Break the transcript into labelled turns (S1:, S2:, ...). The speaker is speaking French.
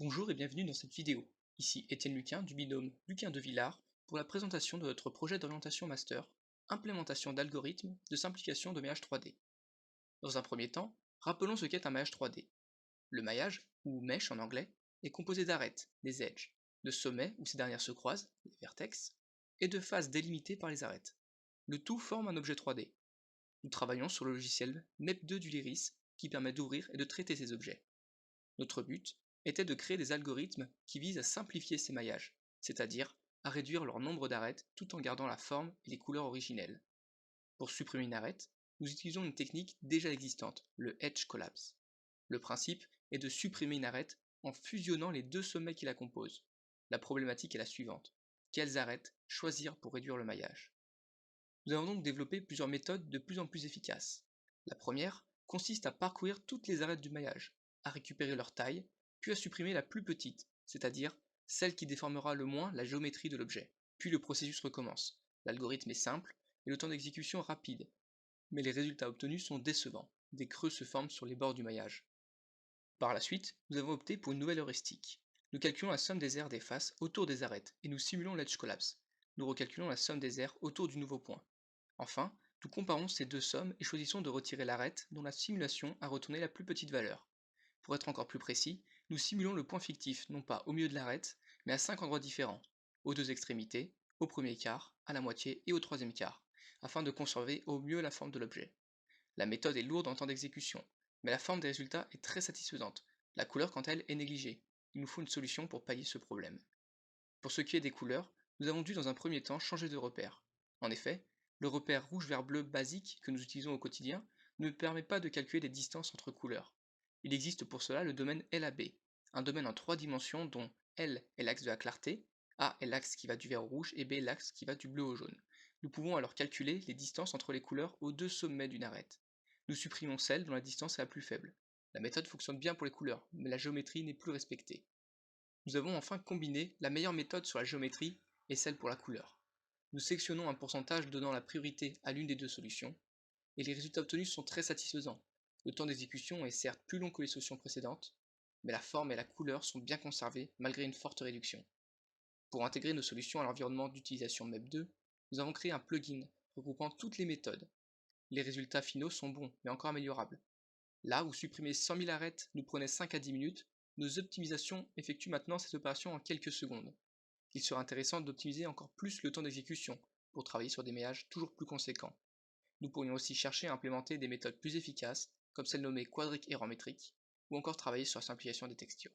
S1: Bonjour et bienvenue dans cette vidéo. Ici Étienne Luquin du binôme Luquin de Villars pour la présentation de notre projet d'orientation master, implémentation d'algorithmes de simplification de maillage 3D. Dans un premier temps, rappelons ce qu'est un maillage 3D. Le maillage, ou mesh en anglais, est composé d'arêtes, des edges, de sommets où ces dernières se croisent, les vertex, et de faces délimitées par les arêtes. Le tout forme un objet 3D. Nous travaillons sur le logiciel MEP2 du Lyris qui permet d'ouvrir et de traiter ces objets. Notre but était de créer des algorithmes qui visent à simplifier ces maillages, c'est-à-dire à réduire leur nombre d'arêtes tout en gardant la forme et les couleurs originelles. Pour supprimer une arête, nous utilisons une technique déjà existante, le Edge Collapse. Le principe est de supprimer une arête en fusionnant les deux sommets qui la composent. La problématique est la suivante. Quelles arêtes choisir pour réduire le maillage? Nous avons donc développé plusieurs méthodes de plus en plus efficaces. La première consiste à parcourir toutes les arêtes du maillage, à récupérer leur taille, puis à supprimer la plus petite, c'est-à-dire celle qui déformera le moins la géométrie de l'objet. Puis le processus recommence. L'algorithme est simple et le temps d'exécution rapide, mais les résultats obtenus sont décevants. Des creux se forment sur les bords du maillage. Par la suite, nous avons opté pour une nouvelle heuristique. Nous calculons la somme des aires des faces autour des arêtes et nous simulons l'edge collapse. Nous recalculons la somme des aires autour du nouveau point. Enfin, nous comparons ces deux sommes et choisissons de retirer l'arête dont la simulation a retourné la plus petite valeur. Pour être encore plus précis, nous simulons le point fictif non pas au milieu de l'arête, mais à 5 endroits différents, aux deux extrémités, au premier quart, à la moitié et au troisième quart, afin de conserver au mieux la forme de l'objet. La méthode est lourde en temps d'exécution, mais la forme des résultats est très satisfaisante. La couleur quant à elle est négligée. Il nous faut une solution pour pallier ce problème. Pour ce qui est des couleurs, nous avons dû dans un premier temps changer de repère. En effet, le repère rouge vert bleu basique que nous utilisons au quotidien ne permet pas de calculer des distances entre couleurs. Il existe pour cela le domaine LAB, un domaine en 3 dimensions dont L est l'axe de la clarté, A est l'axe qui va du vert au rouge et B l'axe qui va du bleu au jaune. Nous pouvons alors calculer les distances entre les couleurs aux deux sommets d'une arête. Nous supprimons celle dont la distance est la plus faible. La méthode fonctionne bien pour les couleurs, mais la géométrie n'est plus respectée. Nous avons enfin combiné la meilleure méthode sur la géométrie et celle pour la couleur. Nous sélectionnons un pourcentage donnant la priorité à l'une des deux solutions, et les résultats obtenus sont très satisfaisants. Le temps d'exécution est certes plus long que les solutions précédentes, mais la forme et la couleur sont bien conservées malgré une forte réduction. Pour intégrer nos solutions à l'environnement d'utilisation MEP2, nous avons créé un plugin regroupant toutes les méthodes. Les résultats finaux sont bons, mais encore améliorables. Là où supprimer 100 000 arêtes nous prenait 5 à 10 minutes, nos optimisations effectuent maintenant cette opération en quelques secondes. Il sera intéressant d'optimiser encore plus le temps d'exécution pour travailler sur des maillages toujours plus conséquents. Nous pourrions aussi chercher à implémenter des méthodes plus efficaces, comme celle nommée quadric error métrique, ou encore travailler sur la simplification des textures.